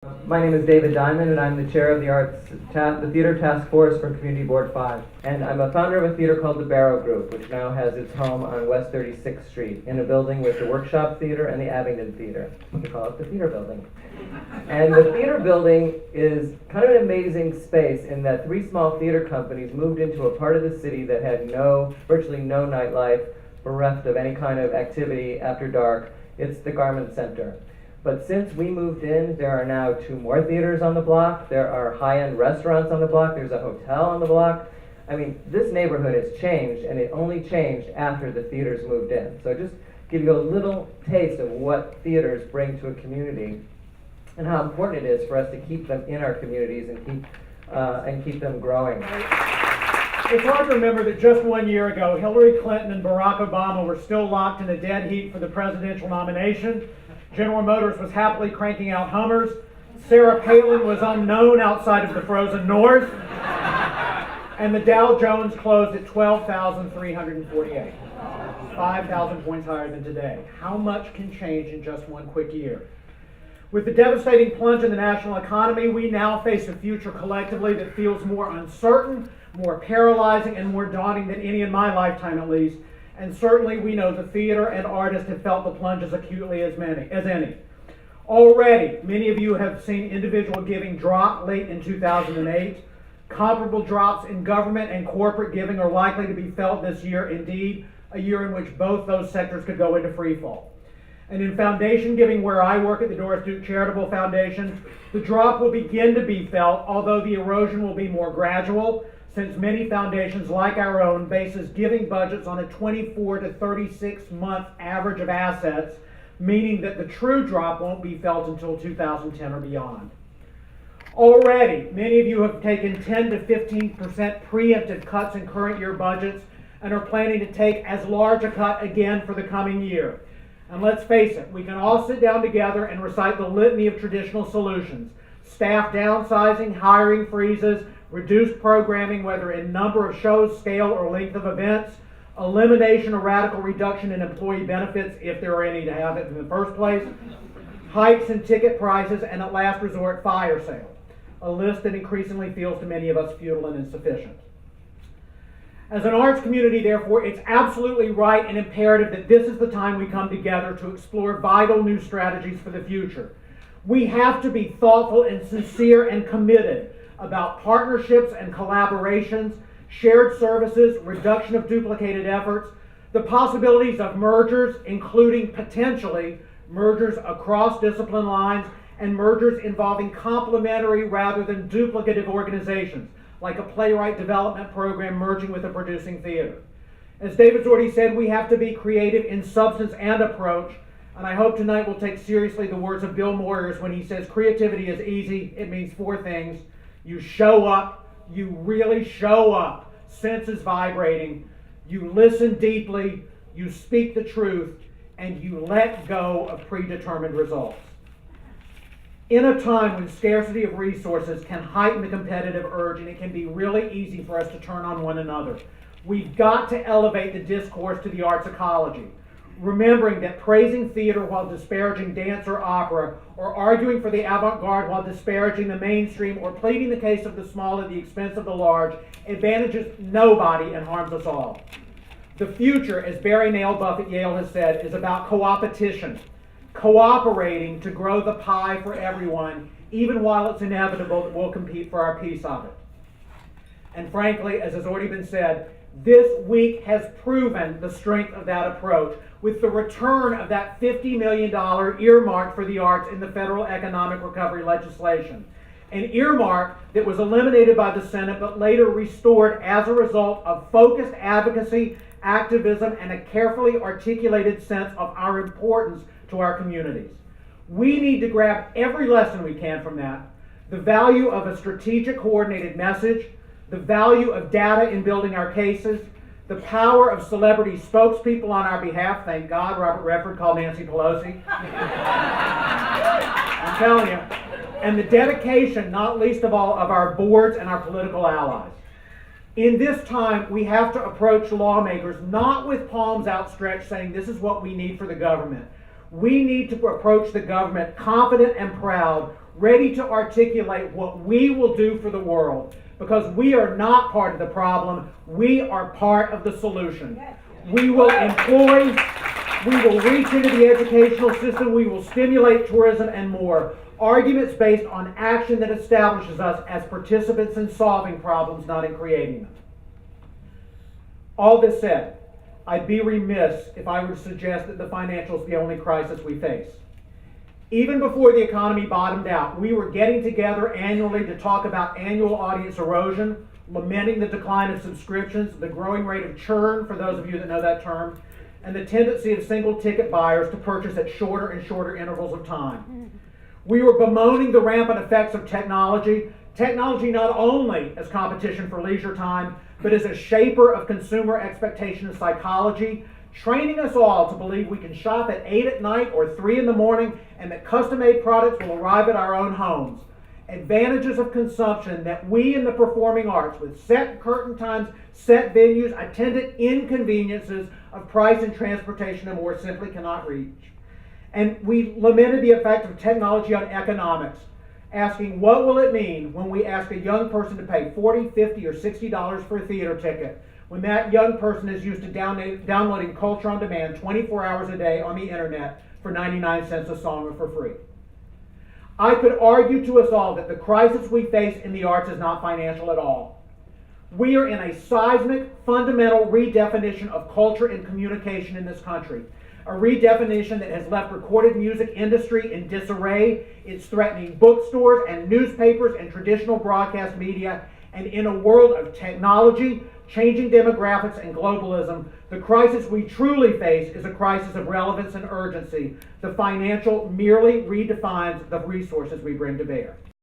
My name is David Diamond, and I'm the chair of the Theater Task Force for Community Board 5. And I'm a founder of a theater called the Barrow Group, which now has its home on West 36th Street, in a building with the Workshop Theater and the Abingdon Theater. We call it the Theater Building. And the Theater Building is kind of an amazing space in that three small theater companies moved into a part of the city that had virtually no nightlife, bereft of any kind of activity after dark. It's the Garment Center. But since we moved in, there are now 2 more theaters on the block. There are high-end restaurants on the block. There's a hotel on the block. I mean, this neighborhood has changed, and it only changed after the theaters moved in. So just give you a little taste of what theaters bring to a community and how important it is for us to keep them in our communities and keep them growing. It's hard to remember that just 1 year ago, Hillary Clinton and Barack Obama were still locked in a dead heat for the presidential nomination. General Motors was happily cranking out Hummers. Sarah Palin was unknown outside of the frozen north. And the Dow Jones closed at 12,348, 5,000 points higher than today. How much can change in just 1 quick year? With the devastating plunge in the national economy, we now face a future collectively that feels more uncertain, more paralyzing, and more daunting than any in my lifetime, at least. And certainly we know the theater and artists have felt the plunge as acutely as any. Already, many of you have seen individual giving drop late in 2008. Comparable drops in government and corporate giving are likely to be felt this year, indeed, a year in which both those sectors could go into freefall. And in foundation giving, where I work at the Doris Duke Charitable Foundation, the drop will begin to be felt, although the erosion will be more gradual, since many foundations like our own bases giving budgets on a 24 to 36 month average of assets, meaning that the true drop won't be felt until 2010 or beyond. Already, many of you have taken 10 to 15% preemptive cuts in current year budgets and are planning to take as large a cut again for the coming year. And let's face it, we can all sit down together and recite the litany of traditional solutions: staff downsizing, hiring freezes, reduced programming, whether in number of shows, scale, or length of events, elimination or radical reduction in employee benefits, if there are any to have it in the first place, hikes in ticket prices, and at last resort, fire sale. A list that increasingly feels to many of us futile and insufficient. As an arts community, therefore, it's absolutely right and imperative that this is the time we come together to explore vital new strategies for the future. We have to be thoughtful and sincere and committed about partnerships and collaborations, shared services, reduction of duplicated efforts, the possibilities of mergers, including potentially mergers across discipline lines, and mergers involving complementary rather than duplicative organizations, like a playwright development program merging with a producing theater. As David's already said, we have to be creative in substance and approach, and I hope tonight we'll take seriously the words of Bill Moyers when he says creativity is easy. It means 4 things. You show up, you really show up, senses vibrating, you listen deeply, you speak the truth, and you let go of predetermined results. In a time when scarcity of resources can heighten the competitive urge and it can be really easy for us to turn on one another, we've got to elevate the discourse to the arts ecology, remembering that praising theater while disparaging dance or opera, or arguing for the avant-garde while disparaging the mainstream, or pleading the case of the small at the expense of the large, advantages nobody and harms us all. The future, as Barry Nailbuff at Yale has said, is about co-opetition, cooperating to grow the pie for everyone, even while it's inevitable that we'll compete for our piece of it. And frankly, as has already been said, this week has proven the strength of that approach, with the return of that $50 million earmark for the arts in the federal economic recovery legislation. An earmark that was eliminated by the Senate but later restored as a result of focused advocacy, activism, and a carefully articulated sense of our importance to our communities. We need to grab every lesson we can from that: the value of a strategic, coordinated message, the value of data in building our cases, the power of celebrity spokespeople on our behalf. Thank God Robert Redford called Nancy Pelosi. I'm telling you. And the dedication, not least of all, of our boards and our political allies. In this time, we have to approach lawmakers not with palms outstretched saying this is what we need for the government. We need to approach the government confident and proud, ready to articulate what we will do for the world, because we are not part of the problem, we are part of the solution. We will employ, we will reach into the educational system, we will stimulate tourism and more. Arguments based on action that establishes us as participants in solving problems, not in creating them. All this said, I'd be remiss if I were to suggest that the financial is the only crisis we face. Even before the economy bottomed out, we were getting together annually to talk about annual audience erosion, lamenting the decline of subscriptions, the growing rate of churn, for those of you that know that term, and the tendency of single-ticket buyers to purchase at shorter and shorter intervals of time. We were bemoaning the rampant effects of technology not only as competition for leisure time, but as a shaper of consumer expectation and psychology, training us all to believe we can shop at 8 at night or 3 in the morning and that custom-made products will arrive at our own homes. Advantages of consumption that we in the performing arts, with set curtain times, set venues, attendant inconveniences of price and transportation and more, simply cannot reach. And we lamented the effect of technology on economics, asking what will it mean when we ask a young person to pay $40, $50, or $60 for a theater ticket, when that young person is used to downloading culture on demand 24 hours a day on the internet for 99 cents a song or for free. I could argue to us all that the crisis we face in the arts is not financial at all. We are in a seismic, fundamental redefinition of culture and communication in this country. A redefinition that has left recorded music industry in disarray. It's threatening bookstores and newspapers and traditional broadcast media. And in a world of technology, changing demographics, and globalism, the crisis we truly face is a crisis of relevance and urgency. The financial merely redefines the resources we bring to bear.